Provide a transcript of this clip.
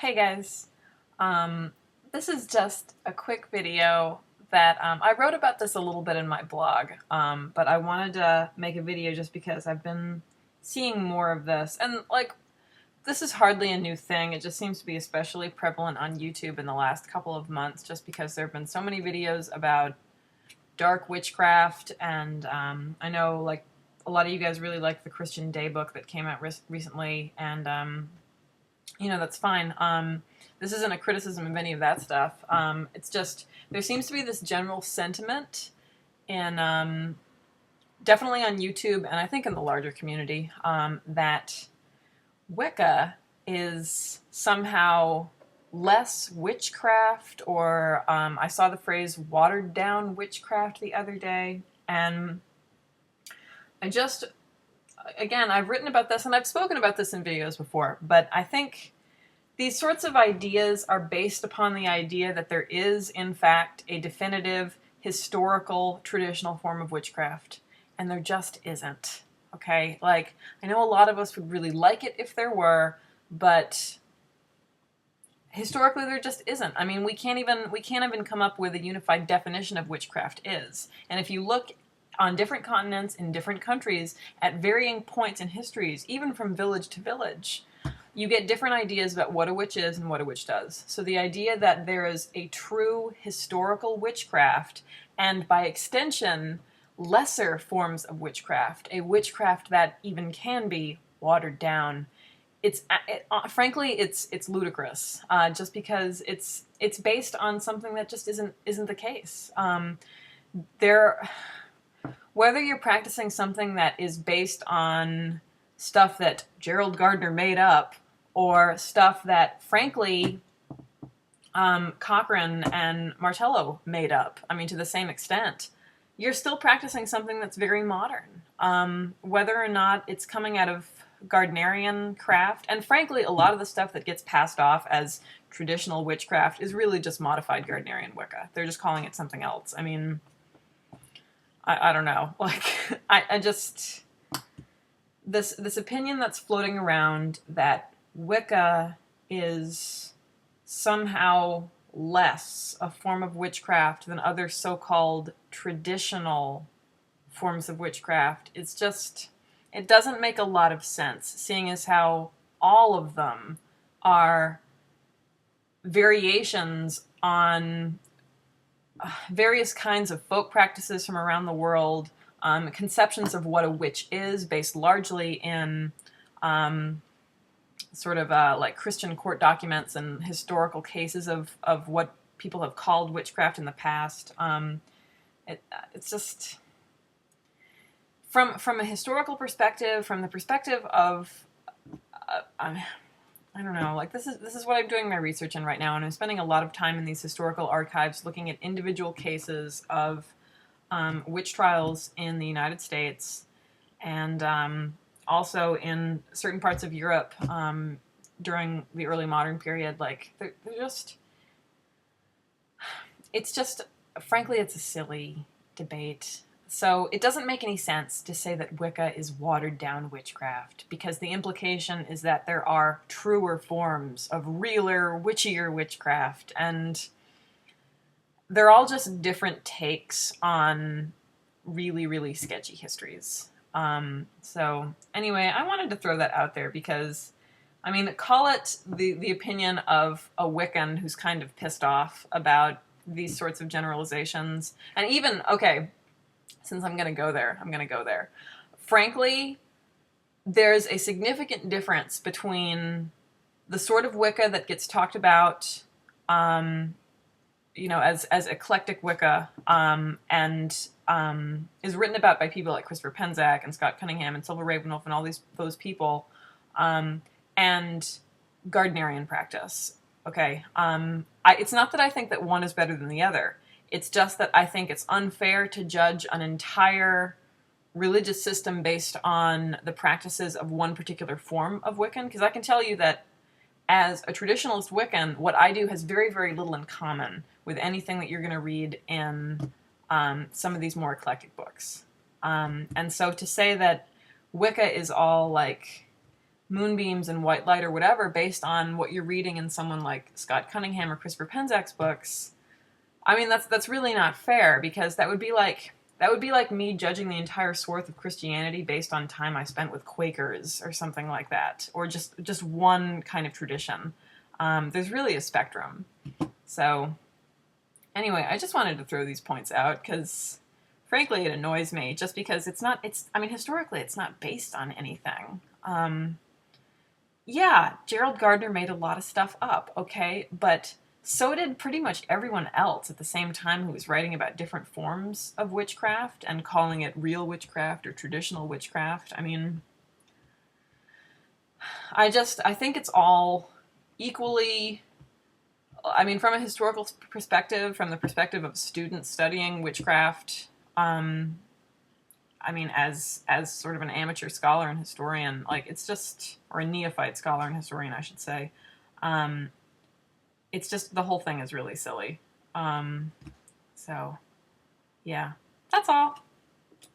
Hey guys, this is just a quick video that I wrote about this a little bit in my blog, but I wanted to make a video just because I've been seeing more of this, and like, this is hardly a new thing. It just seems to be especially prevalent on YouTube in the last couple of months, just because there have been so many videos about dark witchcraft, and I know like a lot of you guys really like the Christian Day book that came out recently, and you know, that's fine. This isn't a criticism of any of that stuff. It's just, there seems to be this general sentiment in, definitely on YouTube, and I think in the larger community, that Wicca is somehow less witchcraft, or I saw the phrase watered down witchcraft the other day, and I just, again, I've written about this and I've spoken about this in videos before, but I think these sorts of ideas are based upon the idea that there is, in fact, a definitive historical traditional form of witchcraft, and there just isn't. Okay? Like, I know a lot of us would really like it if there were, but historically there just isn't. I mean, we can't even come up with a unified definition of witchcraft is. And if you look on different continents, in different countries, at varying points in histories, even from village to village, you get different ideas about what a witch is and what a witch does. So the idea that there is a true historical witchcraft, and by extension, lesser forms of witchcraft, a witchcraft that even can be watered down, frankly, it's ludicrous, just because it's based on something that just isn't the case. Whether you're practicing something that is based on stuff that Gerald Gardner made up, or stuff that, frankly, Cochrane and Martello made up, I mean, to the same extent, you're still practicing something that's very modern. Whether or not it's coming out of Gardnerian craft, and frankly, a lot of the stuff that gets passed off as traditional witchcraft is really just modified Gardnerian Wicca. They're just calling it something else. I mean, I don't know. Like, I just, this opinion that's floating around that Wicca is somehow less a form of witchcraft than other so-called traditional forms of witchcraft, it's just, it doesn't make a lot of sense, seeing as how all of them are variations on various kinds of folk practices from around the world, conceptions of what a witch is, based largely in sort of like Christian court documents and historical cases of what people have called witchcraft in the past. It's just, from a historical perspective, from the perspective of I don't know, like, this is what I'm doing my research in right now, and I'm spending a lot of time in these historical archives looking at individual cases of witch trials in the United States, and also in certain parts of Europe during the early modern period. Like, they're just, it's just, frankly, it's a silly debate. So it doesn't make any sense to say that Wicca is watered down witchcraft, because the implication is that there are truer forms of realer, witchier witchcraft, and they're all just different takes on really, really sketchy histories. So anyway, I wanted to throw that out there because, I mean, call it the opinion of a Wiccan who's kind of pissed off about these sorts of generalizations. And even, okay, since I'm going to go there. Frankly, there's a significant difference between the sort of Wicca that gets talked about, you know, as eclectic Wicca, and is written about by people like Christopher Penczak and Scott Cunningham and Silver Ravenwolf and all those people, and Gardnerian practice. Okay, it's not that I think that one is better than the other. It's just that I think it's unfair to judge an entire religious system based on the practices of one particular form of Wiccan, because I can tell you that as a traditionalist Wiccan, what I do has very, very little in common with anything that you're going to read in some of these more eclectic books. And so to say that Wicca is all like moonbeams and white light or whatever based on what you're reading in someone like Scott Cunningham or Christopher Penzak's books, I mean, that's really not fair, because that would be like me judging the entire swath of Christianity based on time I spent with Quakers or something like that, or just one kind of tradition. There's really a spectrum. So anyway, I just wanted to throw these points out because, frankly, it annoys me just because I mean, historically, it's not based on anything. Yeah, Gerald Gardner made a lot of stuff up, okay, but so did pretty much everyone else at the same time who was writing about different forms of witchcraft and calling it real witchcraft or traditional witchcraft. I mean, I think it's all equally, I mean, from a historical perspective, from the perspective of students studying witchcraft, I mean, as sort of an amateur scholar and historian, like, it's just, or a neophyte scholar and historian, I should say, it's just, the whole thing is really silly. So, yeah, that's all.